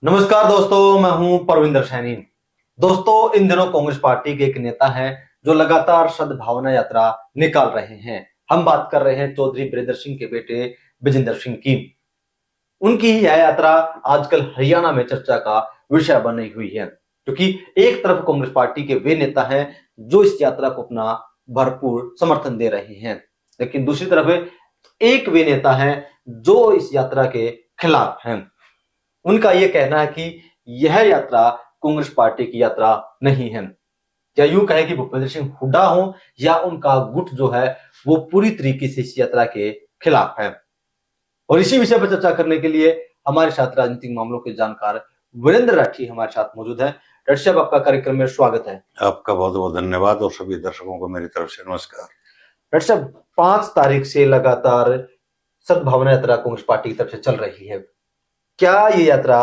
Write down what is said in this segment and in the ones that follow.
नमस्कार दोस्तों, मैं हूं परविंदर सैनी। दोस्तों, इन दिनों कांग्रेस पार्टी के एक नेता हैं जो लगातार सद्भावना यात्रा निकाल रहे हैं। हम बात कर रहे हैं चौधरी वीरेंद्र सिंह के बेटे विजेंद्र सिंह की। उनकी यह यात्रा आजकल हरियाणा में चर्चा का विषय बनी हुई है, क्योंकि एक तरफ कांग्रेस पार्टी के वे नेता हैं जो इस यात्रा को अपना भरपूर समर्थन दे रहे हैं, लेकिन दूसरी तरफ एक वे नेता हैं जो इस यात्रा के खिलाफ हैं। उनका यह कहना है कि यह यात्रा कांग्रेस पार्टी की यात्रा नहीं है। या यूं कहें कि भूपेंद्र सिंह हुड्डा हो या उनका गुट जो है वो पूरी तरीके से इस यात्रा के खिलाफ है। और इसी विषय पर चर्चा करने के लिए हमारे साथ राजनीतिक मामलों के जानकार वीरेंद्र राठी हमारे साथ मौजूद है। राठी साहब, आपका कार्यक्रम में स्वागत है। आपका बहुत बहुत धन्यवाद और सभी दर्शकों को मेरी तरफ से नमस्कार। राठी साहब, 5 तारीख से लगातार सद्भावना यात्रा कांग्रेस पार्टी की तरफ से चल रही है। क्या ये यात्रा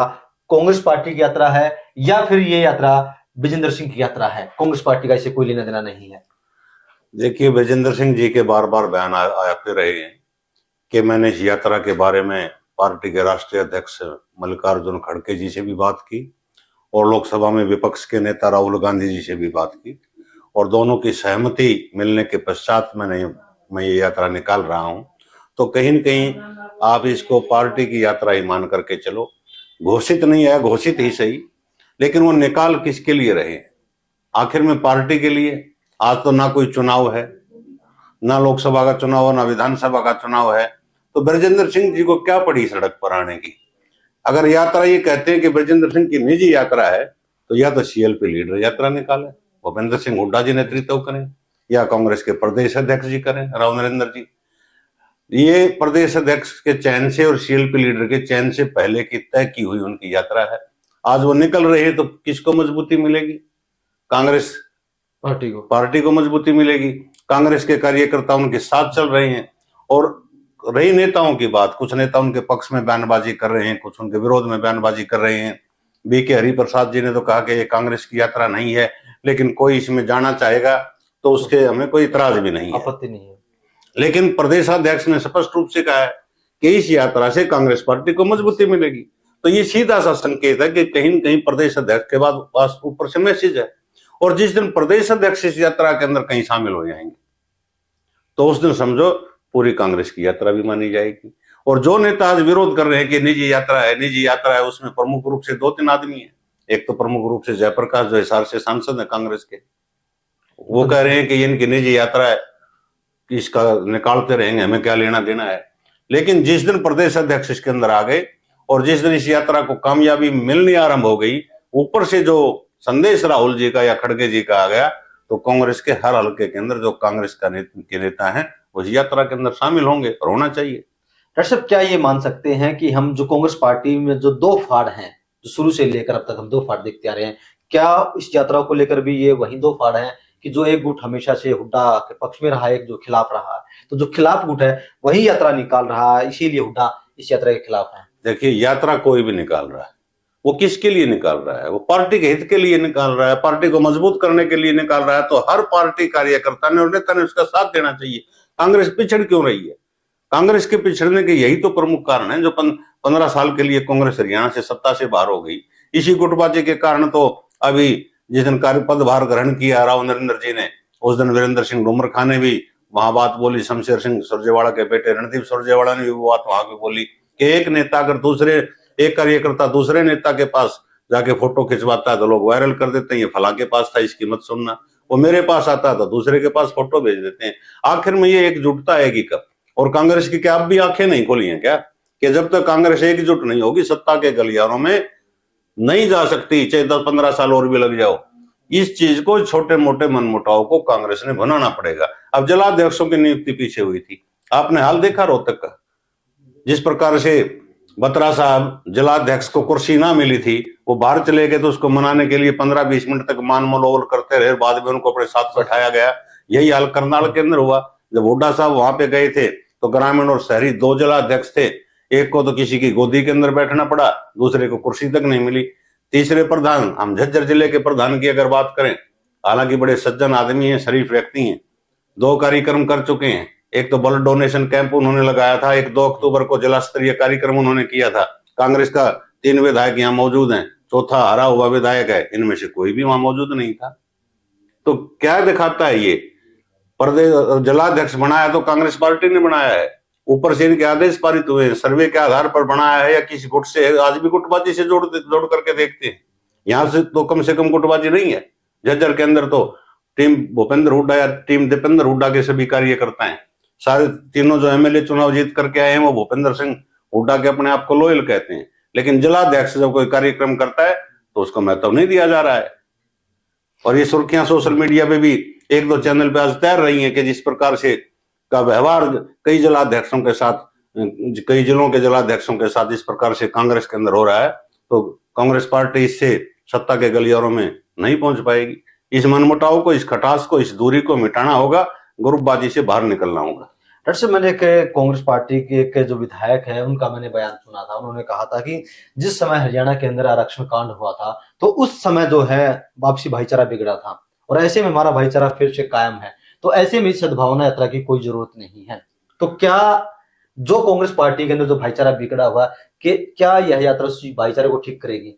कांग्रेस पार्टी की यात्रा है या फिर ये यात्रा विजेंद्र सिंह की यात्रा है? कांग्रेस पार्टी का इसे कोई लेना देना नहीं है। देखिए, विजेंद्र सिंह जी के बार बार बयान आते रहे हैं कि मैंने इस यात्रा के बारे में पार्टी के राष्ट्रीय अध्यक्ष मल्लिकार्जुन खड़गे जी से भी बात की और लोकसभा में विपक्ष के नेता राहुल गांधी जी से भी बात की और दोनों की सहमति मिलने के पश्चात मैं ये यात्रा निकाल रहा हूं। तो कहीं न कहीं आप इसको पार्टी की यात्रा ही मान करके चलो। घोषित नहीं है, घोषित ही सही, लेकिन वो निकाल किसके लिए रहे हैं? आखिर में पार्टी के लिए। आज तो ना कोई चुनाव है, ना लोकसभा का चुनाव है, ना विधानसभा का चुनाव है, तो ब्रजेंद्र सिंह जी को क्या पड़ी सड़क पर आने की? अगर यात्रा ये कहते हैं कि ब्रजेंद्र सिंह की निजी यात्रा है, तो या तो सीएलपी लीडर यात्रा निकाले, भूपेंद्र सिंह हुड्डा जी नेतृत्व करें, या कांग्रेस के प्रदेश अध्यक्ष जी करें, राव नरेंद्र जी। ये प्रदेश अध्यक्ष के चयन से और सीएलपी लीडर के चयन से पहले की तय की हुई उनकी यात्रा है। आज वो निकल रहे हैं तो किसको मजबूती मिलेगी? कांग्रेस पार्टी को मजबूती मिलेगी। कांग्रेस के कार्यकर्ता उनके साथ चल रहे हैं। और रही नेताओं की बात, कुछ नेता उनके पक्ष में बयानबाजी कर रहे हैं, कुछ उनके विरोध में बयानबाजी कर रहे हैं। बीके हरिप्रसाद जी ने तो कहा कि ये कांग्रेस की यात्रा नहीं है, लेकिन कोई इसमें जाना चाहेगा तो उसके हमें कोई इतराज भी नहीं है, आपत्ति नहीं है। लेकिन प्रदेशाध्यक्ष ने स्पष्ट रूप से कहा है कि इस यात्रा से कांग्रेस पार्टी को मजबूती मिलेगी। तो ये सीधा सा संकेत है कि कहीं न कहीं प्रदेश अध्यक्ष के बाद ऊपर से मैसेज है। और जिस दिन प्रदेश अध्यक्ष इस यात्रा के अंदर कहीं शामिल हो जाएंगे तो उस दिन समझो पूरी कांग्रेस की यात्रा भी मानी जाएगी। और जो नेता आज विरोध कर रहे हैं कि निजी यात्रा है, उसमें प्रमुख रूप से 2-3 आदमी है। एक तो प्रमुख रूप से जयप्रकाश, जो हिसार से सांसद है कांग्रेस के, वो कह रहे हैं कि इनकी निजी यात्रा है, कि इसका निकालते रहेंगे, हमें क्या लेना देना है। लेकिन जिस दिन प्रदेश अध्यक्ष इसके अंदर आ गए और जिस दिन इस यात्रा को कामयाबी मिलनी आरंभ हो गई, ऊपर से जो संदेश राहुल जी का या खड़गे जी का आ गया, तो कांग्रेस के हर हल्के के अंदर जो कांग्रेस का नेता है वो इस यात्रा के अंदर शामिल होंगे और होना चाहिए। डॉक्टर साहब, क्या ये मान सकते हैं कि हम जो कांग्रेस पार्टी में जो 2 फाड़ हैं, जो शुरू से लेकर अब तक हम 2 फाड़ देखते आ रहे हैं, क्या इस यात्रा को लेकर भी ये वही 2 फाड़ हैं कि जो एक गुट हमेशा से हुड्डा के पक्ष में रहा है, एक जो खिलाफ रहा है, तो जो खिलाफ गुट है वही यात्रा निकाल रहा है, इसीलिए हुड्डा इस यात्रा के खिलाफ है? देखिए, यात्रा कोई भी निकाल रहा है, वो किसके लिए निकाल रहा है? वो पार्टी के हित के लिए निकाल रहा है, पार्टी को मजबूत करने के लिए निकाल रहा है। तो हर पार्टी कार्यकर्ता ने और नेता ने उसका साथ देना चाहिए। कांग्रेस पिछड़ क्यों रही है? कांग्रेस के पिछड़ने के यही तो प्रमुख कारण है। जो 15 साल के लिए कांग्रेस हरियाणा से सत्ता से बाहर हो गई, इसी गुटबाजी के कारण। तो अभी जिस दिन कार्यपदभार ग्रहण किया राव नरेंद्र जी ने, उस दिन वीरेंद्र सिंह डुमर खां ने भी वहां बात बोली। शमशेर सिंह सुरजेवाला के बेटे रणदीप सुरजेवाला ने भी वो बात वहां पे बोली कि एक नेता अगर एक कार्यकर्ता दूसरे नेता के पास जाके फोटो खिंचवाता है तो लोग वायरल कर देते हैं, ये फला के पास था, इसकी मत सुनना। वो मेरे पास आता है तो दूसरे के पास फोटो भेज देते हैं। आखिर में ये एकजुटता आएगी कब? और कांग्रेस की क्या अब भी आंखें नहीं खोली हैं क्या कि जब तक कांग्रेस एकजुट नहीं होगी सत्ता के गलियारों में नहीं जा सकती, चाहे 10-15 साल और भी लग जाओ। इस चीज को, छोटे मोटे मनमुटाव को कांग्रेस ने बनाना पड़ेगा। अब जलाध्यक्षों की नियुक्ति पीछे हुई थी, आपने हाल देखा रोहतक का, जिस प्रकार से बत्रा साहब जलाध्यक्ष को कुर्सी ना मिली थी, वो बाहर चले गए तो उसको मनाने के लिए 15-20 मिनट तक मान मलोल करते रहे, बाद में उनको अपने साथ बैठाया गया। यही हाल करनाल के अंदर हुआ। जब हुड्डा साहब वहां पे गए थे तो ग्रामीण और शहरी 2 जलाध्यक्ष थे, एक को तो किसी की गोदी के अंदर बैठना पड़ा, दूसरे को कुर्सी तक नहीं मिली। तीसरे प्रधान, हम झज्जर जिले के प्रधान की अगर बात करें, हालांकि बड़े सज्जन आदमी हैं, शरीफ व्यक्ति हैं, 2 कार्यक्रम कर चुके हैं। एक तो ब्लड डोनेशन कैंप उन्होंने लगाया था, एक 2 अक्टूबर को जिला स्तरीय कार्यक्रम उन्होंने किया था। कांग्रेस का 3 विधायक यहाँ मौजूद हैं, चौथा हारा हुआ विधायक है, इनमें से कोई भी वहां मौजूद नहीं था। तो क्या दिखाता है ये? प्रदेश जिलाध्यक्ष बनाया तो कांग्रेस पार्टी ने बनाया है, ऊपर से इनके आदेश पारित हुए, सर्वे के आधार पर बनाया है या किसी गुट से? आज भी गुटबाजी से जोड़ करके देखते हैं। यहां से कम गुटबाजी नहीं है। झज्जर के अंदर तो टीम भूपेंद्र हुड्डा या टीम दीपेंद्र हुड्डा के सभी कार्यकर्ता हैं। सारे तीनों जो एमएलए चुनाव जीत करके आए हैं वो भूपेंद्र सिंह हुड्डा के अपने आप को लॉयल कहते हैं, लेकिन जिलाध्यक्ष जब कोई कार्यक्रम करता है तो उसको महत्व नहीं दिया जा रहा है। और ये सुर्खियां सोशल मीडिया पे भी 1-2 चैनल पे आज तैर रही हैं कि जिस प्रकार से का व्यवहार कई जिलाध्यक्षों के साथ, कई जिलों के जिलाध्यक्षों के साथ इस प्रकार से कांग्रेस के अंदर हो रहा है, तो कांग्रेस पार्टी इससे सत्ता के गलियारों में नहीं पहुंच पाएगी। इस मनमुटाव को, इस खटास को, इस दूरी को मिटाना होगा, ग्रुपबाजी से बाहर निकलना होगा। डॉक्टर साहब, मैंने एक कांग्रेस पार्टी के एक जो विधायक है उनका मैंने बयान सुना था। उन्होंने कहा था कि जिस समय हरियाणा के अंदर आरक्षण कांड हुआ था तो उस समय जो है आपसी भाईचारा बिगड़ा था और ऐसे में हमारा भाईचारा फिर से कायम है, तो ऐसे में सद्भावना यात्रा की कोई जरूरत नहीं है। तो क्या जो कांग्रेस पार्टी के अंदर जो भाईचारा बिगड़ा हुआ कि क्या यह यात्रा उस भाईचारे को ठीक करेगी?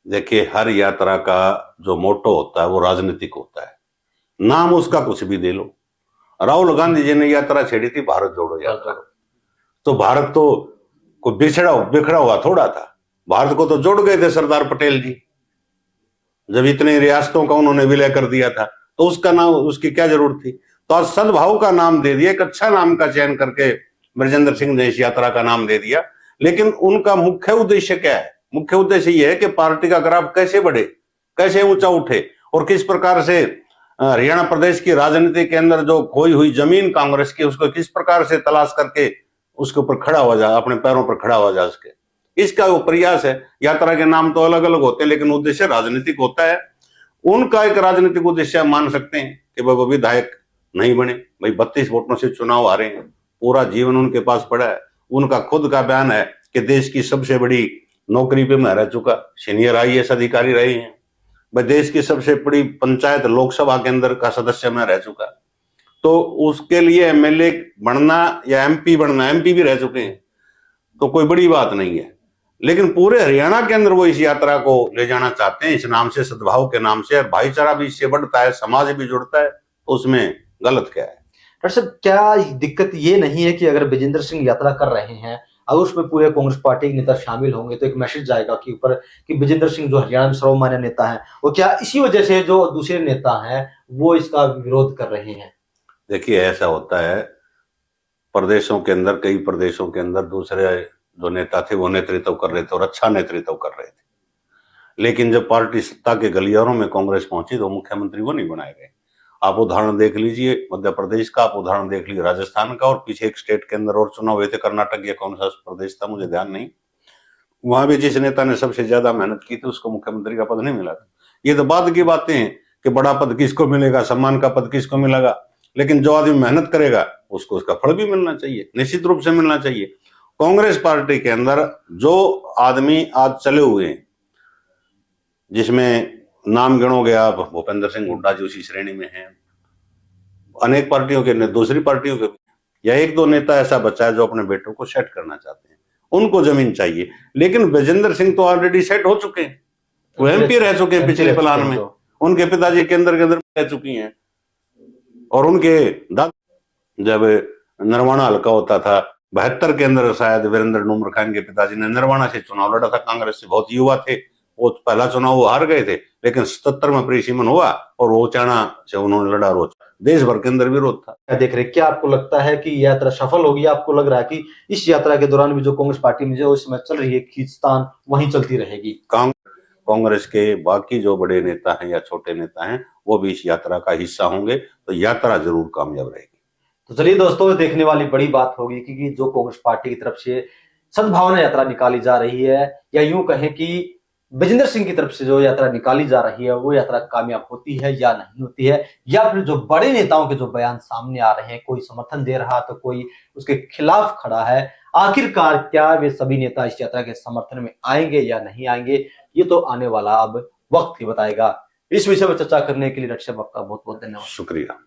देखिए, हर यात्रा का जो मोटो होता है वो राजनीतिक होता है, नाम उसका कुछ भी दे लो। राहुल गांधी जी ने यात्रा छेड़ी थी भारत जोड़ो यात्रा, तो भारत तो कोई बिखरा हुआ थोड़ा था, भारत को तो जोड़ गए थे सरदार पटेल जी। जब इतने रियासतों का उन्होंने विलय कर दिया था तो उसका नाम, उसकी क्या जरूरत थी? तो आज सद्भाव का नाम दे दिया, एक अच्छा नाम का चयन करके ब्रजेंद्र सिंह ने इस यात्रा का नाम दे दिया। लेकिन उनका मुख्य उद्देश्य क्या है? मुख्य उद्देश्य यह है कि पार्टी का ग्राफ कैसे बढ़े, कैसे ऊंचा उठे और किस प्रकार से हरियाणा प्रदेश की राजनीति के अंदर जो खोई हुई जमीन कांग्रेस की, उसको किस प्रकार से तलाश करके उसके ऊपर खड़ा हो जाए, अपने पैरों पर खड़ा हो जाए, उसके इसका वो प्रयास है। यात्रा के नाम तो अलग अलग होते हैं लेकिन उद्देश्य राजनीतिक होता है। उनका एक राजनीतिक उद्देश्य मान सकते हैं कि वो विधायक नहीं बने, भाई 32 वोटों से चुनाव हारे हैं, पूरा जीवन उनके पास पड़ा है। उनका खुद का बयान है कि देश की सबसे बड़ी नौकरी पे मैं रह चुका, सीनियर IAS अधिकारी रहे हैं, भाई देश की सबसे बड़ी पंचायत लोकसभा के अंदर का सदस्य मैं रह चुका, तो उसके लिए MLA बनना या MP बनना, MP भी रह चुके हैं, तो कोई बड़ी बात नहीं है। लेकिन पूरे हरियाणा के अंदर वो इस यात्रा को ले जाना चाहते हैं, इस नाम से, सद्भाव के नाम से, और भाईचारा भी इससे बढ़ता है, समाज भी जुड़ता है, तो उसमें गलत क्या है? डॉक्टर साहब, क्या दिक्कत ये नहीं है कि अगर ब्रजेंद्र सिंह यात्रा कर रहे हैं, अगर उसमें पूरे कांग्रेस पार्टी के नेता शामिल होंगे तो एक मैसेज जाएगा कि ऊपर कि ब्रजेंद्र सिंह जो हरियाणा में सर्वमान्य नेता है, वो क्या इसी वजह से जो दूसरे नेता हैं वो इसका विरोध कर रहे हैं? देखिए, ऐसा होता है प्रदेशों के अंदर, कई प्रदेशों के अंदर दूसरे जो नेता थे वो नेतृत्व कर रहे थे और अच्छा नेतृत्व कर रहे थे, लेकिन जब पार्टी सत्ता के गलियारों में कांग्रेस पहुंची तो मुख्यमंत्री वो नहीं बनाए गए। आप उदाहरण देख लीजिए मध्य प्रदेश का, आप उदाहरण देख लीजिए राजस्थान का, और पीछे एक स्टेट के अंदर और चुनाव हुए थे, कर्नाटक या कौन सा प्रदेश था मुझे ध्यान नहीं, वहां भी जिस नेता ने सबसे ज्यादा मेहनत की थी उसको मुख्यमंत्री का पद नहीं मिला था। ये तो बाद की बातें हैं कि बड़ा पद किसको मिलेगा, सम्मान का पद किसको मिलेगा, लेकिन जो आदमी मेहनत करेगा उसको उसका फल भी मिलना चाहिए, निश्चित रूप से मिलना चाहिए। कांग्रेस पार्टी के अंदर जो आदमी आज चले हुए हैं, जिसमें नाम गिनोगे आप, भूपेंद्र सिंह हुड्डा जी उसी श्रेणी में हैं, अनेक पार्टियों के, दूसरी पार्टियों के, या 1-2 नेता ऐसा बचा है जो अपने बेटों को सेट करना चाहते हैं, उनको जमीन चाहिए। लेकिन ब्रजेंद्र सिंह तो ऑलरेडी सेट हो चुके हैं, वो MP रह चुके हैं पिछले प्लान में, उनके पिताजी केंद्र के अंदर रह चुकी हैं, और उनके दादा जब नरवाना हल्का होता था 72 के अंदर, शायद वीरेंद्र नूमर खान के पिताजी ने नरवाना से चुनाव लड़ा था कांग्रेस से, बहुत युवा थे वो, पहला चुनाव वो हार गए थे, लेकिन 77 में परिसीमन हुआ और वो चाणा से उन्होंने लड़ा, रोज देश भर के अंदर विरोध था। देख रहे, क्या आपको लगता है कि यात्रा सफल होगी? आपको लग रहा है कि इस यात्रा के दौरान भी जो कांग्रेस पार्टी में जो इस समय चल रही है खींचतान वहीं चलती रहेगी? कांग्रेस के बाकी जो बड़े नेता हैं या छोटे नेता हैं वो भी इस यात्रा का हिस्सा होंगे, तो यात्रा जरूर कामयाब रहेगी। तो चलिए दोस्तों, देखने वाली बड़ी बात होगी कि जो कांग्रेस पार्टी की तरफ से सद्भावना यात्रा निकाली जा रही है, या यूं कहें कि ब्रजेंद्र सिंह की तरफ से जो यात्रा निकाली जा रही है वो यात्रा कामयाब होती है या नहीं होती है, या फिर जो बड़े नेताओं के जो बयान सामने आ रहे हैं, कोई समर्थन दे रहा तो कोई उसके खिलाफ खड़ा है, आखिरकार क्या वे सभी नेता इस यात्रा के समर्थन में आएंगे या नहीं आएंगे, ये तो आने वाला अब वक्त ही बताएगा। इस विषय पर चर्चा करने के लिए डॉक्टर साहब आपका बहुत बहुत धन्यवाद। शुक्रिया।